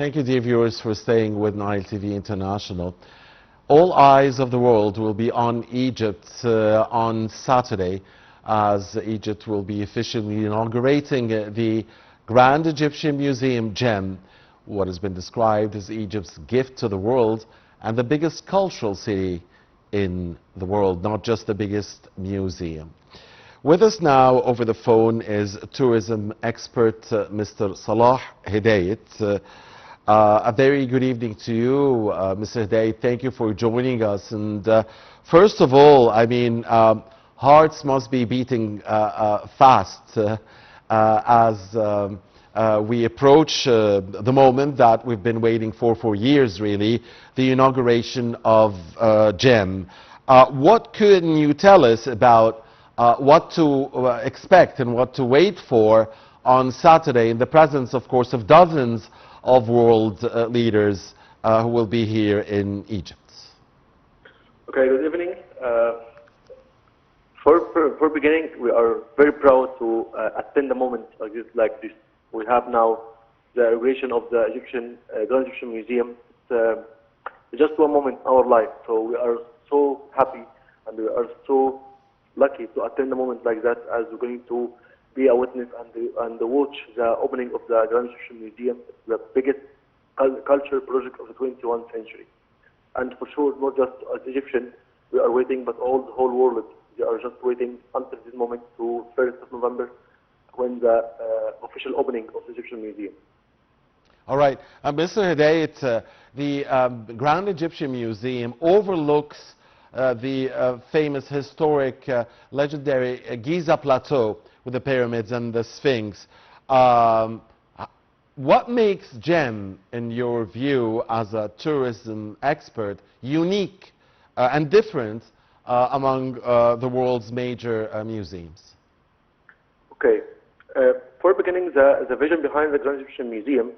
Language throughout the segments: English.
Thank you, dear viewers, for staying with Nile TV International. All eyes of the world will be on Egypt on Saturday, as Egypt will be officially inaugurating the Grand Egyptian Museum GEM, what has been described as Egypt's gift to the world and the biggest cultural city in the world, not just the biggest museum. With us now over the phone is tourism expert Mr. Salah Hedayet. A very good evening to you, Mr. Hedayet. Thank you for joining us. And first of all, I mean, hearts must be beating fast as we approach the moment that we've been waiting for years, really, the inauguration of GEM. What can you tell us about what to expect and what to wait for on Saturday in the presence, of course, of dozens of world leaders who will be here in Egypt? Okay, good evening. For beginning, we are very proud to attend a moment like this. We have now the inauguration of the Grand Egyptian Museum. It's just one moment in our life, so we are so happy and we are so lucky to attend a moment like that, as we're going to be a witness and watch the opening of the Grand Egyptian Museum, the biggest cultural project of the 21st century. And for sure, not just as Egyptians, we are waiting, but all the whole world, they are just waiting until this moment to 1st of November, when the official opening of the Egyptian Museum. All right. Mr. Hedayet, the Grand Egyptian Museum overlooks the famous, historic, legendary Giza Plateau with the pyramids and the Sphinx. What makes GEM, in your view, as a tourism expert, unique and different among the world's major museums? Okay. For beginning, the vision behind the Grand Egyptian Museum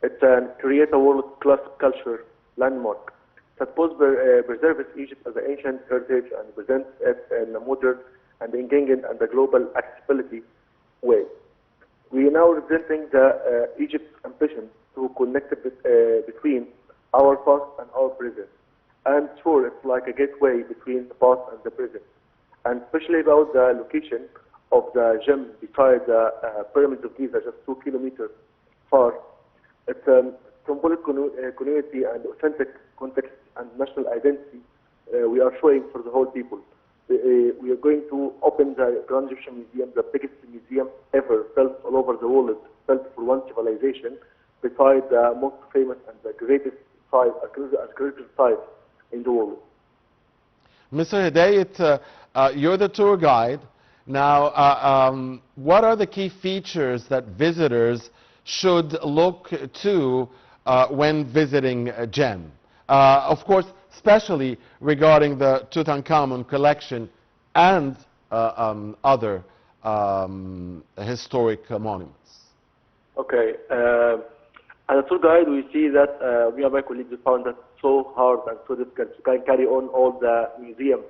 is to create a world-class culture landmark that both preserves Egypt as an ancient heritage and presents it in a modern and engaging and a global accessibility way. We are now representing Egypt's ambition to connect between our past and our present. And sure, it's like a gateway between the past and the present. And especially about the location of the GEM beside the pyramids of Giza, just 2 kilometers far. It's a symbolic continuity and authentic context and national identity we are showing for the whole people. We are going to open the Grand Egyptian Museum, the biggest museum ever built all over the world, built for one civilization, beside the most famous and the greatest site, site in the world. Mr. Hedayet, you're the tour guide. Now, what are the key features that visitors should look to when visiting GEM? Of course, especially regarding the Tutankhamun collection and other historic monuments. Okay. As a tour guide, we see that we and my colleagues found that so hard and so difficult to carry on all the museum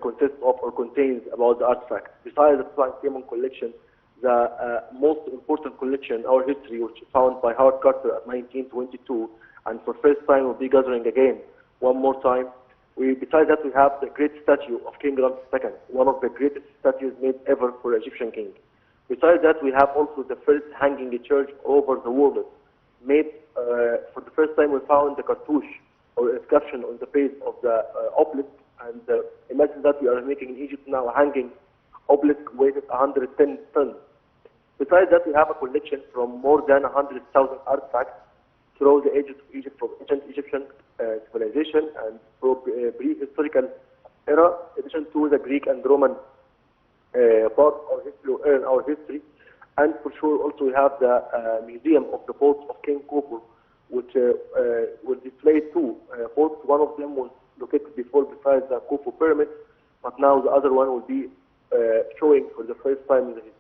consists of or contains about the artifacts. Besides the Tutankhamun collection, the most important collection in our history, which was found by Howard Carter in 1922, and for the first time will be gathering again one more time. Besides that, we have the great statue of King Ramses II, one of the greatest statues made ever for Egyptian king. Besides that, we have also the first hanging church all over the world. Made for the first time, we found the cartouche or inscription on the base of the obelisk. And imagine that we are making in Egypt now a hanging obelisk weighted 110 tons. Besides that, we have a collection from more than 100,000 artifacts throughout the ages of Egypt, from ancient Egyptian civilization and from prehistorical era, in addition to the Greek and Roman part of history, in our history. And for sure, also we have the Museum of the Boats of King Khufu, which will display two boats. One of them was located before beside the Khufu pyramid, but now the other one will be showing for the first time in the history.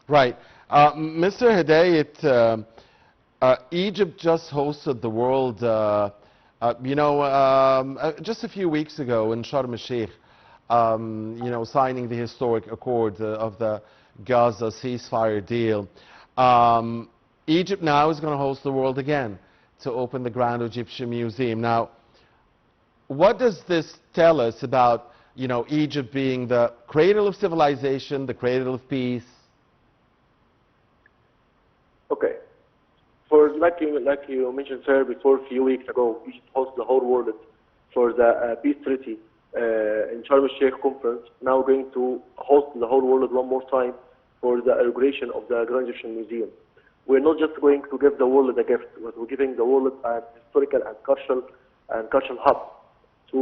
Right. Mr. Hedayet, Egypt just hosted the world, just a few weeks ago in Sharm el-Sheikh, signing the historic accord of the Gaza ceasefire deal. Egypt now is going to host the world again to open the Grand Egyptian Museum. Now, what does this tell us about, you know, Egypt being the cradle of civilization, the cradle of peace? Okay. Like you mentioned, sir, before a few weeks ago, Egypt hosted the whole world for the peace treaty in Sharm el-Sheikh conference. Now we're going to host the whole world one more time for the inauguration of the Grand Egyptian Museum. We're not just going to give the world a gift, but we're giving the world an historical and cultural hub to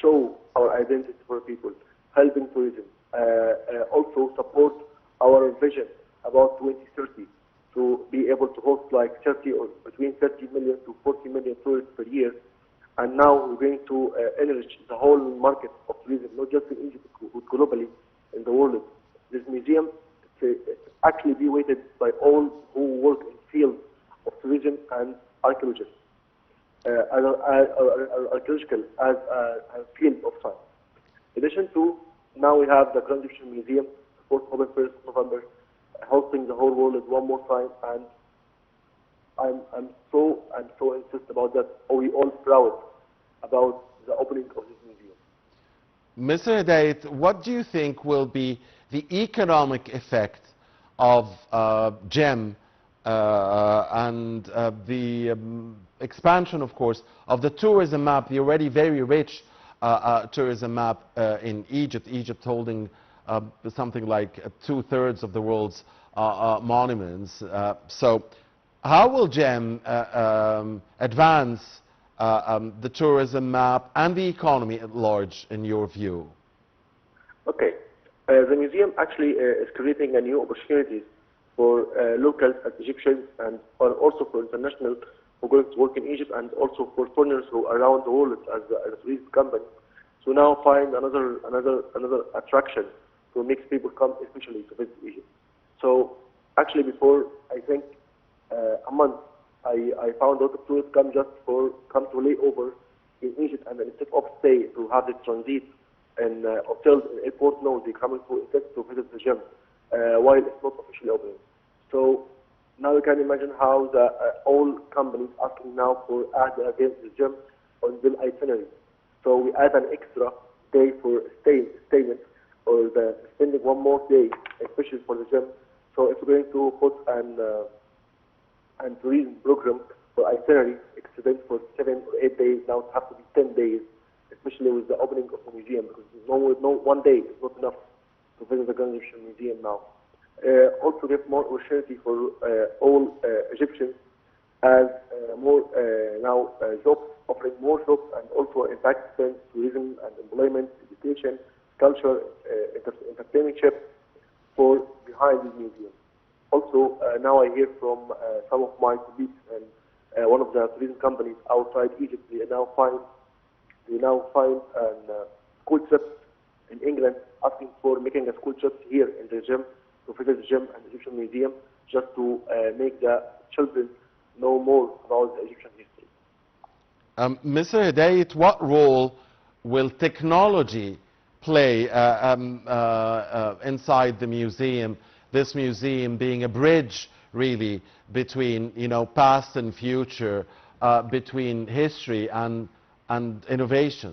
show our identity for people, helping tourism, also support our vision about 2030 to be able to host like 30 or between 30 million to 40 million tourists per year. And now we're going to enrich the whole market of tourism, not just in Egypt, but globally in the world. This museum it's actually be weighted by all who work in fields of tourism and archaeology. Archaeological as a field of science. In addition to, now we have the Grand Egyptian Museum, supposed to open 1st November, hosting the whole world one more time, and I'm so insist about that. Are we all proud about the opening of this museum? Mr. Hedayet, what do you think will be the economic effect of GEM and the expansion, of course, of the tourism map, the already very rich tourism map in Egypt, Egypt holding something like 2/3 of the world's monuments. So how will GEM advance the tourism map and the economy at large, in your view? Okay. The museum actually is creating a new opportunities for locals and Egyptians, and also for international who are going to work in Egypt, and also for foreigners who are around the world as a tourist company. So now find another attraction to make people come, especially to visit Egypt. So actually, before I think a month, I found out that tourists come to lay over in Egypt, and instead of stay to have the transit in hotels in airport, no, they come to visit the gym while it's not officially open. So now you can imagine how the all companies asking now for add again the gym on the itinerary. So we add an extra day for staying or the spending one more day, especially for the gym. So if we're going to put an tourism program for itinerary extended for 7 or 8 days, now it has to be 10 days, especially with the opening of the museum, because no one day is not enough to visit the Grand Egyptian Museum now. Also give more opportunity for all Egyptians as more now jobs, offering more jobs, and also impact tourism and employment, education, culture, entertainment for behind this museum. Also, now I hear from some of my colleagues and one of the tourism companies outside Egypt, they now find school trips in England, asking for making a school trip here in the gym to visit the gym and the Egyptian Museum, just to make the children know more about the Egyptian history. Mr. Hedayet, what role will technology play inside the museum? This museum being a bridge, really, between, you know, past and future, between history and innovation.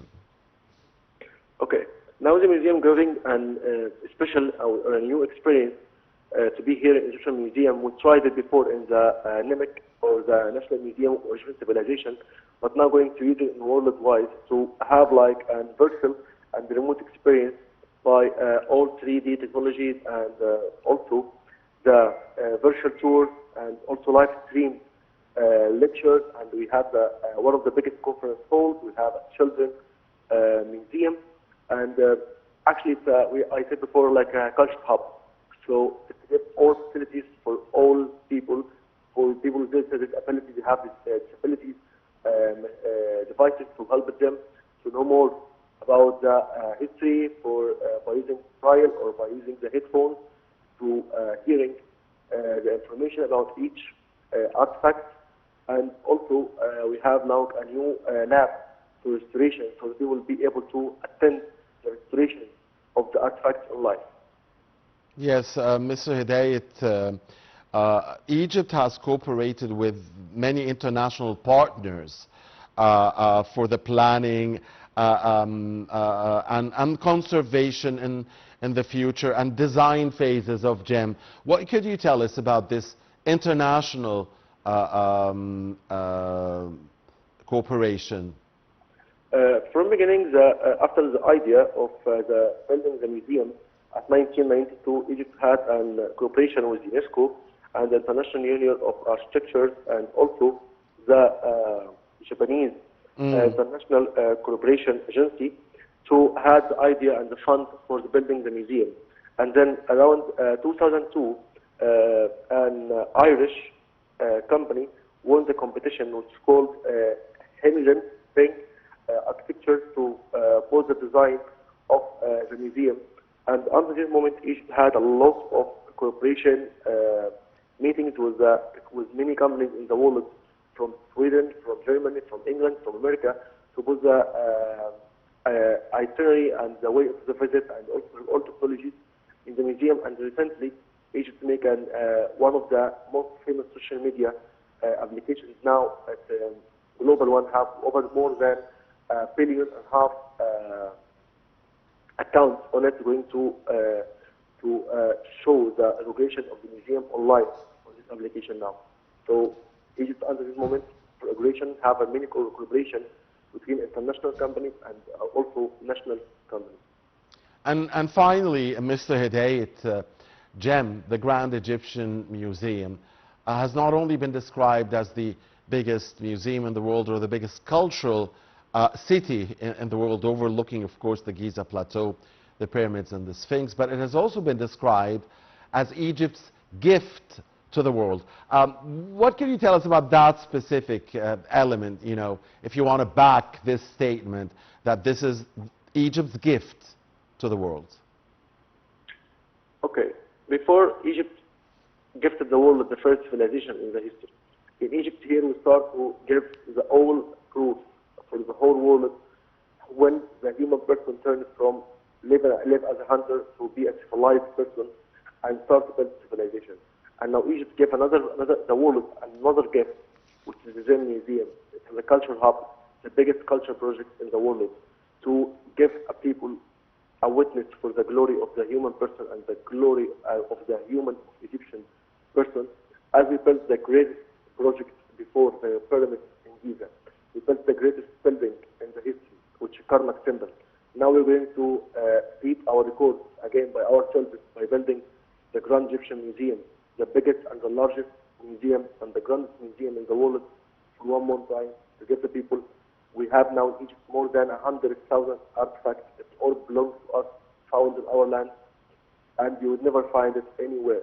Okay. Now the museum giving a special or a new experience to be here in the Egyptian Museum. We tried it before in the NIMC or the National Museum of Egyptian Civilization, but now going to use it in worldwide to have like a virtual and remote experience by all 3D technologies, and also the virtual tour, and also live stream lectures. And we have one of the biggest conference halls. We have a children's museum, and actually it's, I said before, like a culture hub. So it's all facilities for all people, for people with disabilities. They have disabilities devices to help them to know more about the history by using braille or by using the headphones to hearing the information about each artifact. And also we have now a new lab to restoration, so they will be able to attend the restoration of the artifacts online. Yes, Mr. Hedayet, Egypt has cooperated with many international partners for the planning and conservation in the future and design phases of GEM. What could you tell us about this international cooperation? From beginning, after the idea of the building the museum at 1992, Egypt had a cooperation with UNESCO and the International Union of Architecture and also the Japanese International Cooperation Agency to have the idea and the fund for the building the museum. And then around 2002, an Irish company won the competition, which is called Hemingen Architecture, to pose the design of the museum. And until this moment, Egypt had a lot of cooperation meetings with many companies in the world, from Sweden, from Germany, from England, from America, to put the itinerary and the way of the visit and also all technologies in the museum. And recently, Egypt make one of the most famous social media applications now at global one, have over more than 1.5 billion accounts on it, going to show the inauguration of the museum online on this application now. So Egypt, under this moment, for inauguration, have a mini collaboration between international companies and also national companies. And finally, Mr. Hedayet, GEM, the Grand Egyptian Museum, has not only been described as the biggest museum in the world or the biggest cultural city in the world, overlooking, of course, the Giza Plateau, the pyramids and the Sphinx, but it has also been described as Egypt's gift to the world. What can you tell us about that specific element, you know, if you want to back this statement that this is Egypt's gift to the world? Okay. Before Egypt gifted the world the first civilization in the history, in Egypt here we start to give the whole proof for the whole world when the human person turned from live as a hunter to be a civilized person and start to build civilization. And now Egypt gave the world another gift, which is the GEM Museum. It's the cultural hub, the biggest culture project in the world, to give a people a witness for the glory of the human person and the glory of the human Egyptian person, as we built the greatest project before the pyramids in Giza. We built the greatest building in the history, which is Karnak Temple. Now we're going to beat our record again by ourselves by building the Grand Egyptian Museum, the biggest and the largest museum and the grandest museum in the world, for one more time, to give the people. We have now in Egypt more than 100,000 artifacts. It all belongs to us, found in our land, and you would never find it anywhere.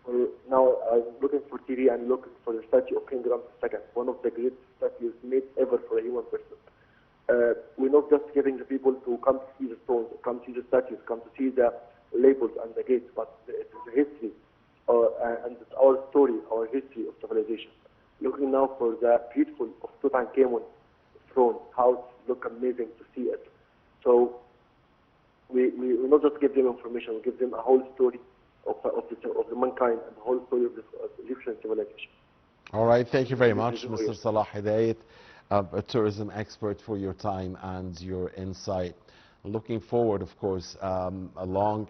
So now I'm looking for TV and looking for the statue of King Ramses II, one of the greatest statues made ever for a human person. We're not just giving the people to come to see the stones, come to see the statues, come to see the labels and the gates, but it's the history and it's our story, our history of civilization. Looking now for the beautiful of Tutankhamun throne, how it looks amazing to see it. So we not just give them information, we give them a whole story of the mankind and the whole story of the Egyptian civilization. All right, thank you very much, Mr. Salah Hedayet, a tourism expert, for your time and your insight. Looking forward, of course, along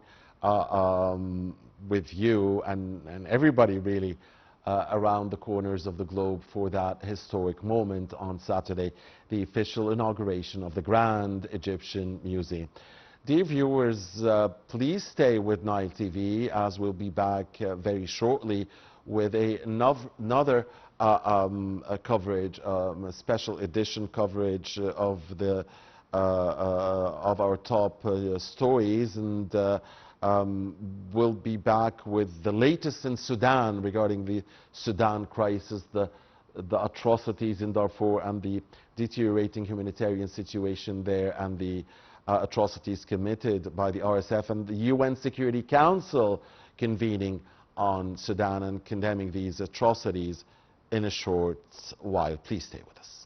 with you and everybody really around the corners of the globe for that historic moment on Saturday, the official inauguration of the Grand Egyptian Museum. Dear viewers, please stay with Nile TV, as we'll be back very shortly with another coverage, a special edition coverage of our top stories, and we'll be back with the latest in Sudan regarding the Sudan crisis, the atrocities in Darfur and the deteriorating humanitarian situation there, and the atrocities committed by the RSF, and the UN Security Council convening on Sudan and condemning these atrocities in a short while. Please stay with us.